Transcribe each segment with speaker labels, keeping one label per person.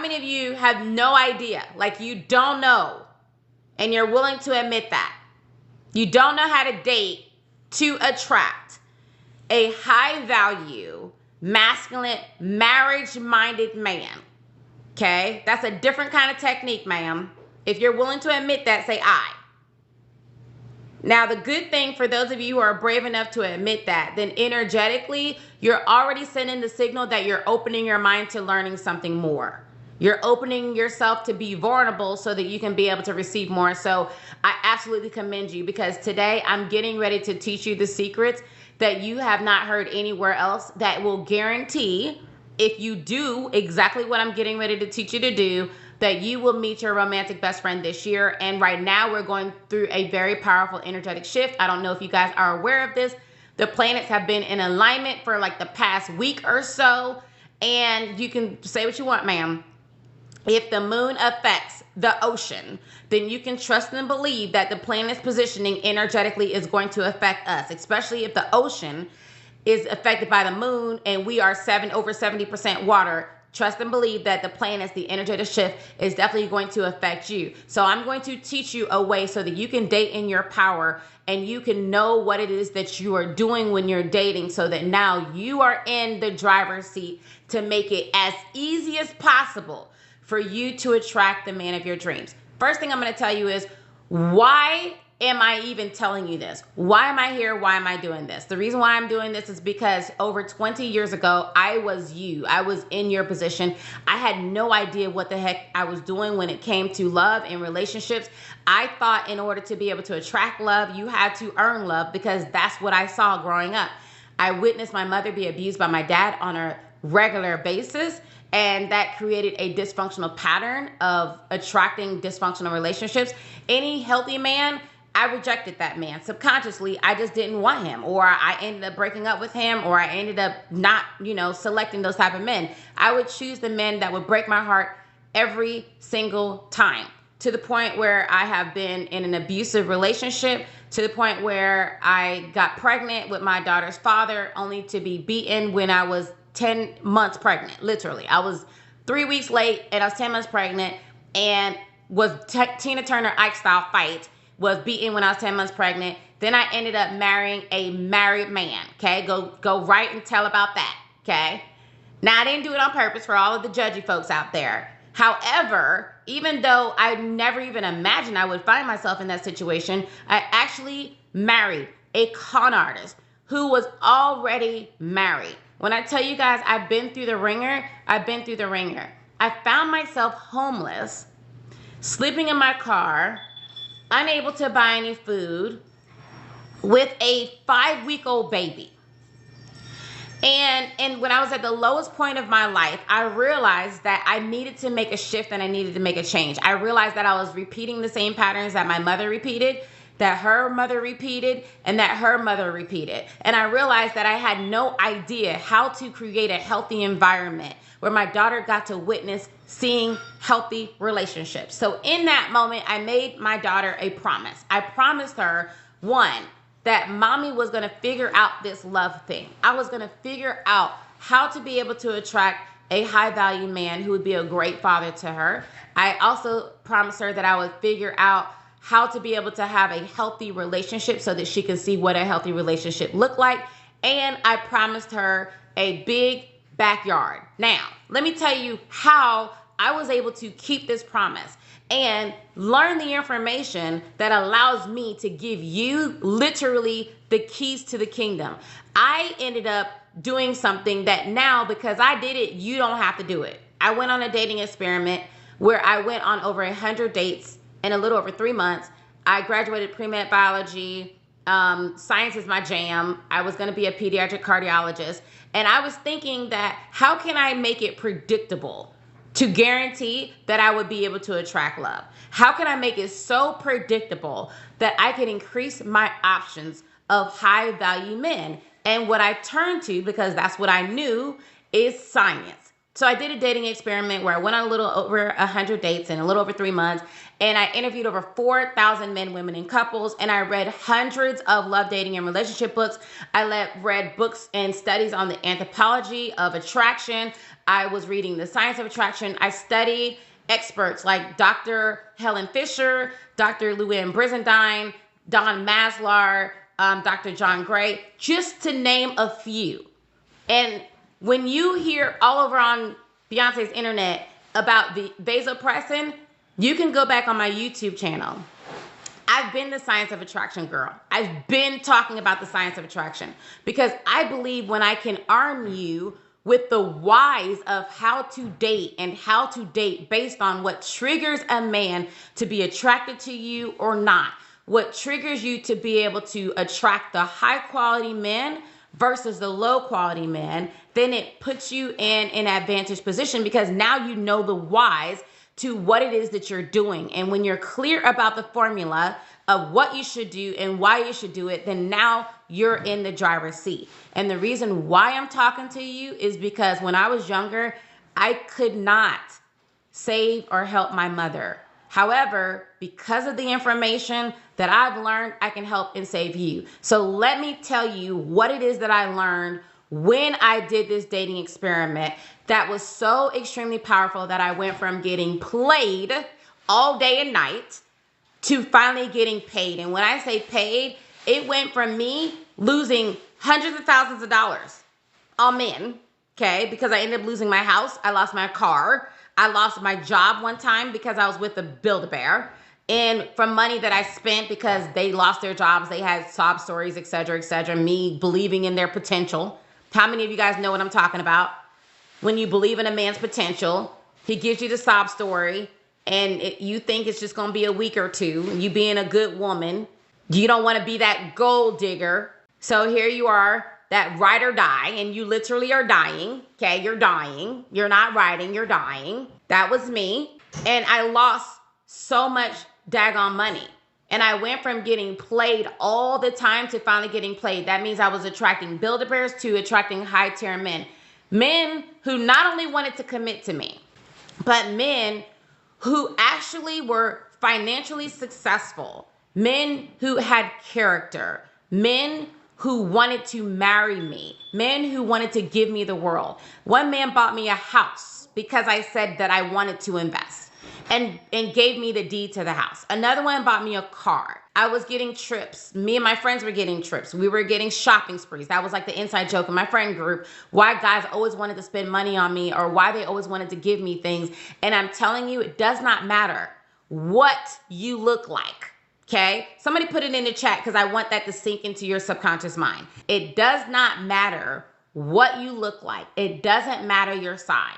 Speaker 1: many of you have no idea? Like, you don't know, and you're willing to admit that. You don't know how to date to attract a high value, masculine, marriage-minded man. Okay? That's a different kind of technique, ma'am. If you're willing to admit that, say I. Now, the good thing for those of you who are brave enough to admit that, then energetically, you're already sending the signal that you're opening your mind to learning something more. You're opening yourself to be vulnerable so that you can be able to receive more. So I absolutely commend you, because today I'm getting ready to teach you the secrets that you have not heard anywhere else that will guarantee, if you do exactly what I'm getting ready to teach you to do, that you will meet your romantic best friend this year. And right now we're going through a very powerful energetic shift. I don't know if you guys are aware of this. The planets have been in alignment for like the past week or so. And you can say what you want, ma'am. If the moon affects the ocean, then you can trust and believe that the planet's positioning energetically is going to affect us, especially if the ocean is affected by the moon and we are over 70% water. Trust and believe that the planets, the energetic shift, is definitely going to affect you. So I'm going to teach you a way so that you can date in your power and you can know what it is that you are doing when you're dating, so that now you are in the driver's seat to make it as easy as possible for you to attract the man of your dreams. First thing I'm going to tell you is, why am I even telling you this? Why am I here? Why am I doing this? The reason why I'm doing this is because over 20 years ago, I was you. I was in your position. I had no idea what the heck I was doing when it came to love and relationships. I thought in order to be able to attract love, you had to earn love, because that's what I saw growing up. I witnessed my mother be abused by my dad on a regular basis, and that created a dysfunctional pattern of attracting dysfunctional relationships. Any healthy man, I rejected that man. Subconsciously, I just didn't want him, or I ended up breaking up with him, or I ended up not, selecting those type of men. I would choose the men that would break my heart every single time, to the point where I have been in an abusive relationship, to the point where I got pregnant with my daughter's father, only to be beaten when I was 10 months pregnant. Literally, I was 3 weeks late and I was 10 months pregnant, and was Tina Turner Ike style fight. Was beaten when I was 10 months pregnant. Then I ended up marrying a married man. Okay, go write and tell about that. Okay, now I didn't do it on purpose for all of the judgy folks out there. However, even though I never even imagined I would find myself in that situation, I actually married a con artist who was already married. When I tell you guys I've been through the ringer, I've been through the ringer. I found myself homeless, sleeping in my car, unable to buy any food, with a 5-week-old baby. And when I was at the lowest point of my life, I realized that I needed to make a shift and I needed to make a change. I realized that I was repeating the same patterns that my mother repeated, that her mother repeated, and that her mother repeated. And I realized that I had no idea how to create a healthy environment where my daughter got to witness seeing healthy relationships. So in that moment, I made my daughter a promise. I promised her, one, that mommy was going to figure out this love thing. I was going to figure out how to be able to attract a high value man who would be a great father to her. I also promised her that I would figure out how to be able to have a healthy relationship so that she can see what a healthy relationship looked like. And I promised her a big backyard. Now, let me tell you how I was able to keep this promise and learn the information that allows me to give you literally the keys to the kingdom. I ended up doing something that now, because I did it, you don't have to do it. I went on a dating experiment where I went on over 100 dates in a little over 3 months. I graduated pre-med biology. Science is my jam. I was going to be a pediatric cardiologist. And I was thinking that, how can I make it predictable to guarantee that I would be able to attract love? How can I make it so predictable that I can increase my options of high value men? And what I turned to, because that's what I knew, is science. So I did a dating experiment where I went on a little over 100 dates in a little over 3 months. And I interviewed over 4,000 men, women, and couples. And I read hundreds of love, dating, and relationship books. I read books and studies on the anthropology of attraction. I was reading the science of attraction. I studied experts like Dr. Helen Fisher, Dr. Llewellyn Brizendine, Don Maslar, Dr. John Gray, just to name a few. And when you hear all over on Beyonce's internet about the vasopressin, you can go back on my YouTube channel. I've been the science of attraction girl. I've been talking about the science of attraction because I believe when I can arm you with the whys of how to date and how to date based on what triggers a man to be attracted to you or not, what triggers you to be able to attract the high quality men versus the low quality men, then it puts you in an advantage position because now you know the whys to what it is that you're doing. And when you're clear about the formula of what you should do and why you should do it, then now you're in the driver's seat. And the reason why I'm talking to you is because when I was younger, I could not save or help my mother. However, because of the information that I've learned, I can help and save you. So let me tell you what it is that I learned when I did this dating experiment that was so extremely powerful that I went from getting played all day and night to finally getting paid. And when I say paid, it went from me losing hundreds of thousands of dollars on men, okay? Because I ended up losing my house. I lost my car. I lost my job one time because I was with the Build-A-Bear. And from money that I spent because they lost their jobs, they had sob stories, et cetera, me believing in their potential. How many of you guys know what I'm talking about? When you believe in a man's potential, he gives you the sob story, and you think it's just going to be a week or two, you being a good woman. You don't want to be that gold digger. So here you are, that ride or die, and you literally are dying. Okay, you're dying. You're not riding, you're dying. That was me. And I lost so much daggone money. And I went from getting played all the time to finally getting played. That means I was attracting Build-A-Bears to attracting high-tier men. Men who not only wanted to commit to me, but men who actually were financially successful. Men who had character. Men who wanted to marry me. Men who wanted to give me the world. One man bought me a house because I said that I wanted to invest. And gave me the deed to the house. Another one bought me a car. I was getting trips. Me and my friends were getting trips. We were getting shopping sprees. That was like the inside joke in my friend group. Why guys always wanted to spend money on me or why they always wanted to give me things. And I'm telling you, it does not matter what you look like. Okay? Somebody put it in the chat because I want that to sink into your subconscious mind. It does not matter what you look like. It doesn't matter your size.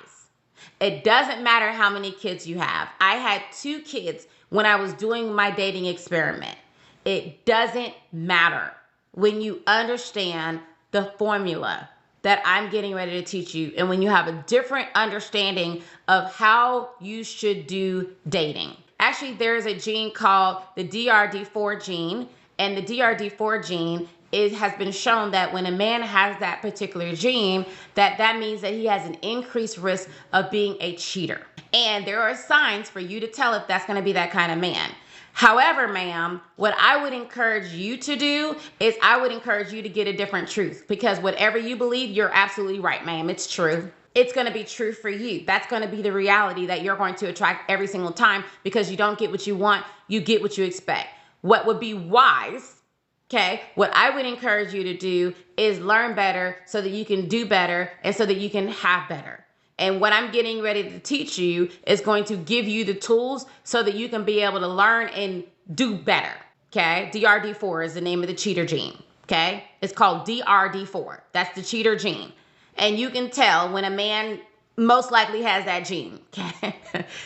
Speaker 1: It doesn't matter how many kids you have. I had 2 kids when I was doing my dating experiment. It doesn't matter when you understand the formula that I'm getting ready to teach you. And when you have a different understanding of how you should do dating. Actually, there's a gene called the DRD4 gene. And the DRD4 gene has been shown that when a man has that particular gene, that means that he has an increased risk of being a cheater. And there are signs for you to tell if that's going to be that kind of man. However, ma'am, what I would encourage you to do is I would encourage you to get a different truth, because whatever you believe, you're absolutely right, ma'am. It's true. It's going to be true for you. That's going to be the reality that you're going to attract every single time, because you don't get what you want. You get what you expect. What would be wise, okay, what I would encourage you to do is learn better so that you can do better and so that you can have better. And what I'm getting ready to teach you is going to give you the tools so that you can be able to learn and do better, okay? DRD4 is the name of the cheater gene, okay? It's called DRD4. That's the cheater gene. And you can tell when a man most likely has that gene, okay?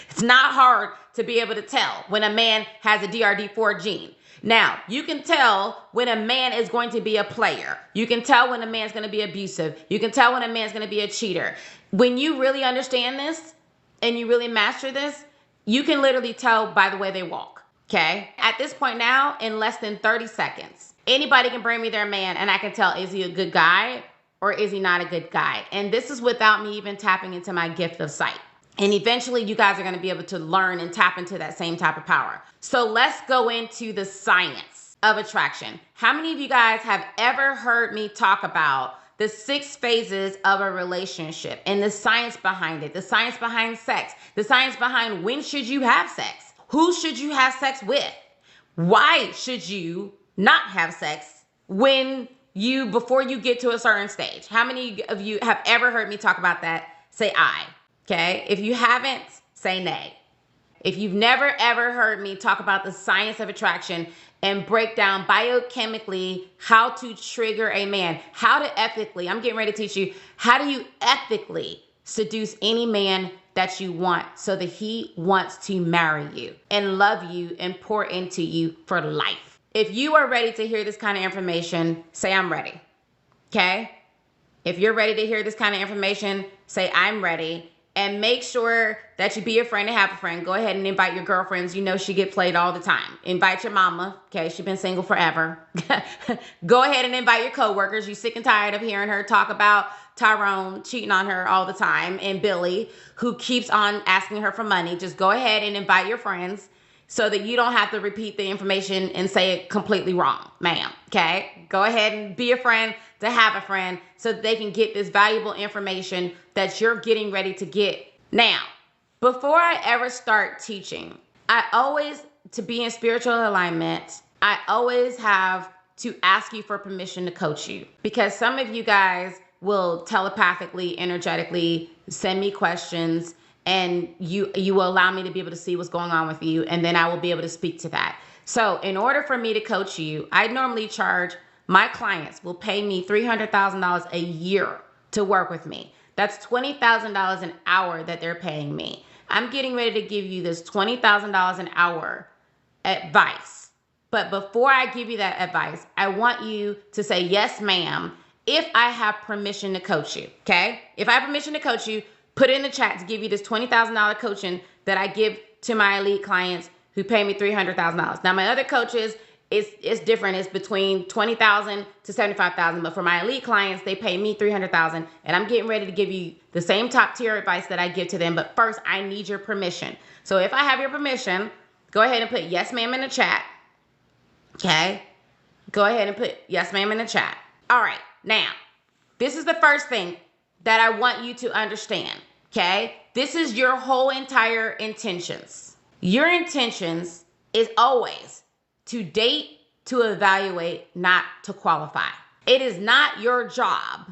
Speaker 1: It's not hard to be able to tell when a man has a DRD4 gene. Now, you can tell when a man is going to be a player. You can tell when a man's going to be abusive. You can tell when a man's going to be a cheater. When you really understand this and you really master this, you can literally tell by the way they walk, okay? At this point now, in less than 30 seconds, anybody can bring me their man and I can tell, is he a good guy or is he not a good guy? And this is without me even tapping into my gift of sight. And eventually you guys are going to be able to learn and tap into that same type of power. So let's go into the science of attraction. How many of you guys have ever heard me talk about the 6 phases of a relationship and the science behind it, the science behind sex, the science behind when should you have sex? Who should you have sex with? Why should you not have sex before you get to a certain stage? How many of you have ever heard me talk about that? Say I. Okay. If you haven't, say nay. If you've never ever heard me talk about the science of attraction and break down biochemically how to trigger a man, how to ethically, I'm getting ready to teach you, how do you ethically seduce any man that you want so that he wants to marry you and love you and pour into you for life. If you are ready to hear this kind of information, say I'm ready. Okay? If you're ready to hear this kind of information, say I'm ready. And make sure that you be a friend and have a friend. Go ahead and invite your girlfriends. You know she get played all the time. Invite your mama. Okay, she's been single forever. Go ahead and invite your coworkers. You sick and tired of hearing her talk about Tyrone cheating on her all the time and Billy, who keeps on asking her for money. Just go ahead and invite your friends so that you don't have to repeat the information and say it completely wrong, ma'am. Okay? Go ahead and be a friend to have a friend so that they can get this valuable information that you're getting ready to get. Now, before I ever start teaching, to be in spiritual alignment, I always have to ask you for permission to coach you, because some of you guys will telepathically, energetically send me questions, and you will allow me to be able to see what's going on with you, and then I will be able to speak to that. So in order for me to coach you, I normally charge, my clients will pay me $300,000 a year to work with me. That's $20,000 an hour that they're paying me. I'm getting ready to give you this $20,000 an hour advice. But before I give you that advice, I want you to say, yes, ma'am, if I have permission to coach you, okay? If I have permission to coach you, put it in the chat to give you this $20,000 coaching that I give to my elite clients who pay me $300,000. Now, my other coaches, it's different. It's between $20,000 to $75,000. But for my elite clients, they pay me $300,000. And I'm getting ready to give you the same top tier advice that I give to them. But first, I need your permission. So if I have your permission, go ahead and put yes, ma'am in the chat. Okay? Go ahead and put yes, ma'am in the chat. All right. Now, this is the first thing that I want you to understand. Okay? This is your whole entire intentions. Your intentions is always to date, to evaluate, not to qualify. It is not your job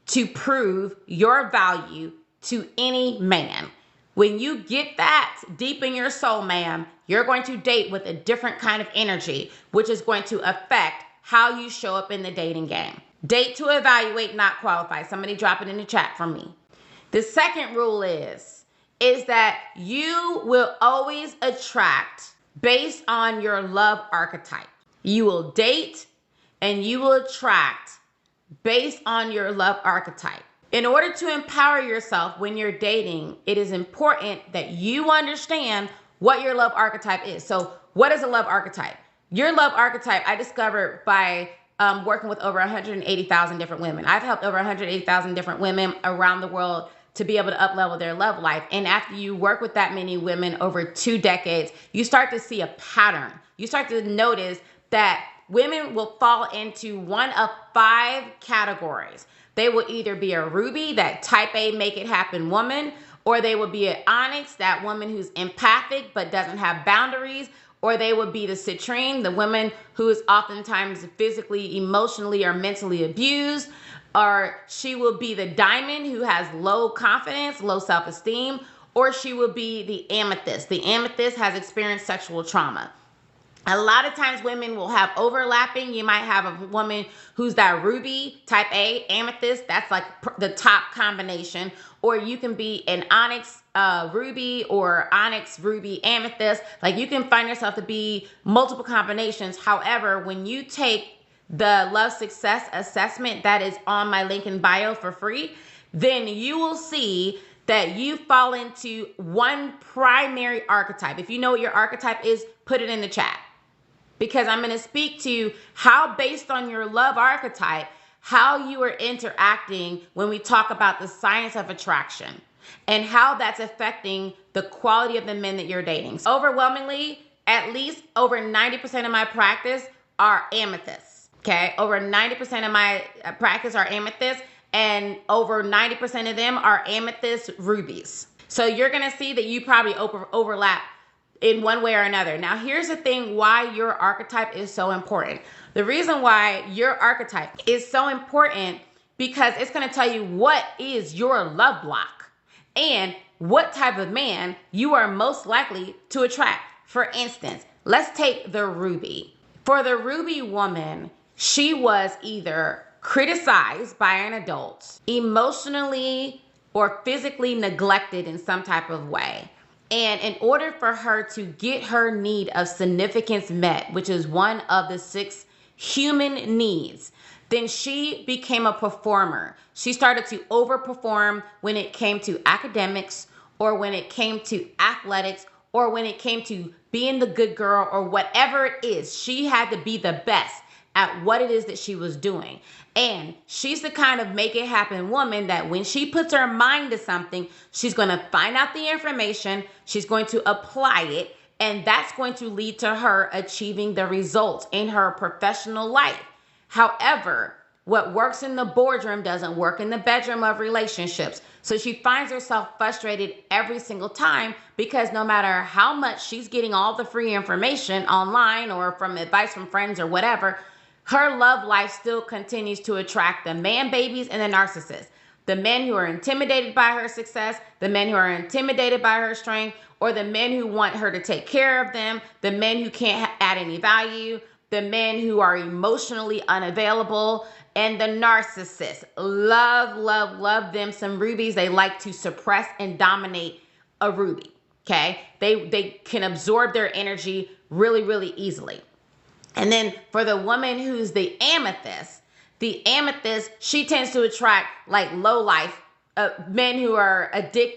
Speaker 1: to prove your value to any man. When you get that deep in your soul, ma'am, you're going to date with a different kind of energy, which is going to affect how you show up in the dating game. Date to evaluate, not qualify. Somebody drop it in the chat for me. The second rule is that you will always attract based on your love archetype. You will date and you will attract based on your love archetype. In order to empower yourself when you're dating, it is important that you understand what your love archetype is. So what is a love archetype? Your love archetype, I discovered by working with over 180,000 different women. I've helped over 180,000 different women around the world to be able to up-level their love life. And after you work with that many women over 2 decades, you start to see a pattern. You start to notice that women will fall into one of 5 categories. They will either be a ruby, that type A, make it happen woman, or they will be an onyx, that woman who's empathic but doesn't have boundaries, or they would be the citrine, the woman who is oftentimes physically, emotionally, or mentally abused, or she will be the diamond who has low confidence, low self-esteem, or she will be the amethyst. The amethyst has experienced sexual trauma. A lot of times women will have overlapping. You might have a woman who's that ruby, type A, amethyst. That's like the top combination. Or you can be an onyx ruby or onyx ruby amethyst. Like you can find yourself to be multiple combinations. However, when you take the love success assessment that is on my link in bio for free, then you will see that you fall into one primary archetype. If you know what your archetype is, put it in the chat. Because I'm going to speak to how, based on your love archetype, how you are interacting when we talk about the science of attraction and how that's affecting the quality of the men that you're dating. So overwhelmingly, at least over 90% of my practice are amethysts. Okay, over 90% of my practice are amethysts, and over 90% of them are amethyst rubies. So you're gonna see that you probably overlap in one way or another. Now, here's the thing why your archetype is so important. The reason why your archetype is so important because it's gonna tell you what is your love block and what type of man you are most likely to attract. For instance, let's take the ruby. For the ruby woman, she was either criticized by an adult, emotionally or physically neglected in some type of way. And in order for her to get her need of significance met, which is one of the 6 human needs, then she became a performer. She started to overperform when it came to academics or when it came to athletics or when it came to being the good girl or whatever it is. She had to be the best at what it is that she was doing. And she's the kind of make it happen woman that when she puts her mind to something, she's going to find out the information, she's going to apply it, and that's going to lead to her achieving the results in her professional life. However, what works in the boardroom doesn't work in the bedroom of relationships. So she finds herself frustrated every single time because no matter how much she's getting all the free information online or from advice from friends or whatever, her love life still continues to attract the man babies and the narcissists. The men who are intimidated by her success, the men who are intimidated by her strength, or the men who want her to take care of them, the men who can't add any value, the men who are emotionally unavailable, and the narcissists. Love, love, love them some rubies. They like to suppress and dominate a ruby, okay? They can absorb their energy really, really easily. And then for the woman who's the amethyst, she tends to attract like low life men who are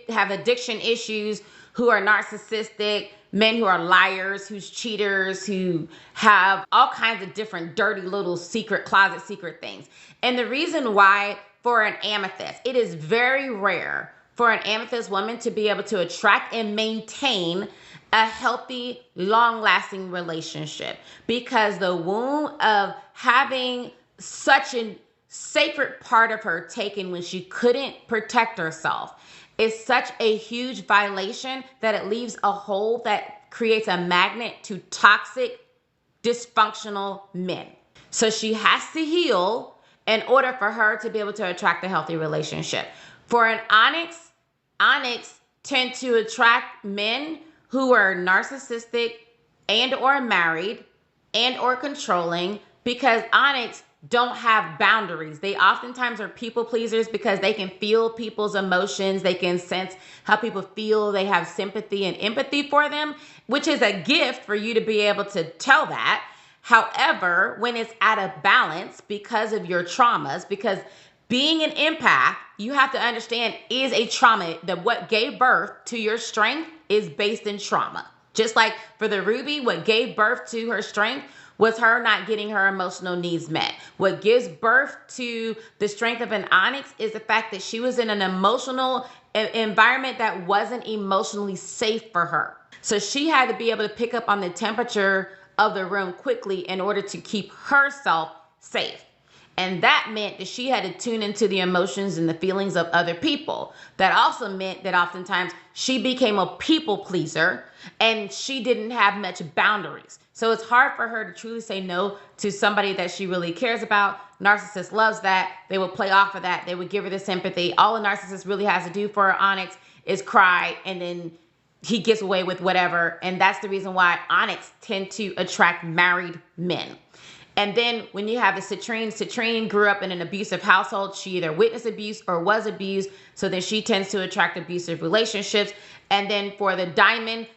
Speaker 1: have addiction issues, who are narcissistic, men who are liars, who's cheaters, who have all kinds of different dirty little closet secret things. And the reason why for an amethyst, it is very rare for an amethyst woman to be able to attract and maintain a healthy, long-lasting relationship, because the wound of having such a sacred part of her taken when she couldn't protect herself is such a huge violation that it leaves a hole that creates a magnet to toxic, dysfunctional men. So she has to heal in order for her to be able to attract a healthy relationship. For an onyx tend to attract men who are narcissistic and or married and or controlling, because onyx don't have boundaries. They oftentimes are people pleasers because they can feel people's emotions. They can sense how people feel. They have sympathy and empathy for them, which is a gift for you to be able to tell that. However, when it's out of balance because of your traumas, because being an empath, you have to understand, is a trauma. That what gave birth to your strength is based in trauma. Just like for the ruby, what gave birth to her strength was her not getting her emotional needs met. What gives birth to the strength of an onyx is the fact that she was in an emotional environment that wasn't emotionally safe for her. So she had to be able to pick up on the temperature of the room quickly in order to keep herself safe. And that meant that she had to tune into the emotions and the feelings of other people. That also meant that oftentimes she became a people pleaser and she didn't have much boundaries. So it's hard for her to truly say no to somebody that she really cares about. Narcissist loves that. They will play off of that. They would give her the sympathy. All a narcissist really has to do for her onyx is cry, and then he gets away with whatever. And that's the reason why onyx tend to attract married men. And then when you have the citrine grew up in an abusive household. She either witnessed abuse or was abused. So then she tends to attract abusive relationships. And then for the diamond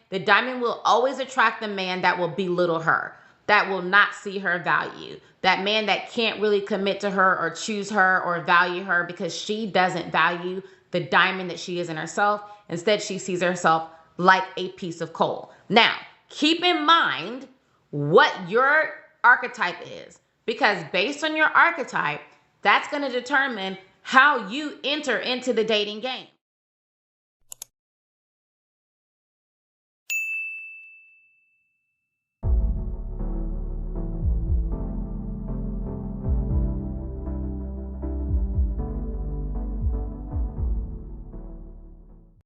Speaker 1: will always attract the man that will belittle her, that will not see her value, that man that can't really commit to her or choose her or value her because she doesn't value the diamond that she is in herself. Instead, she sees herself like a piece of coal. Now, keep in mind what your archetype is, because based on your archetype, That's going to determine how you enter into the dating game.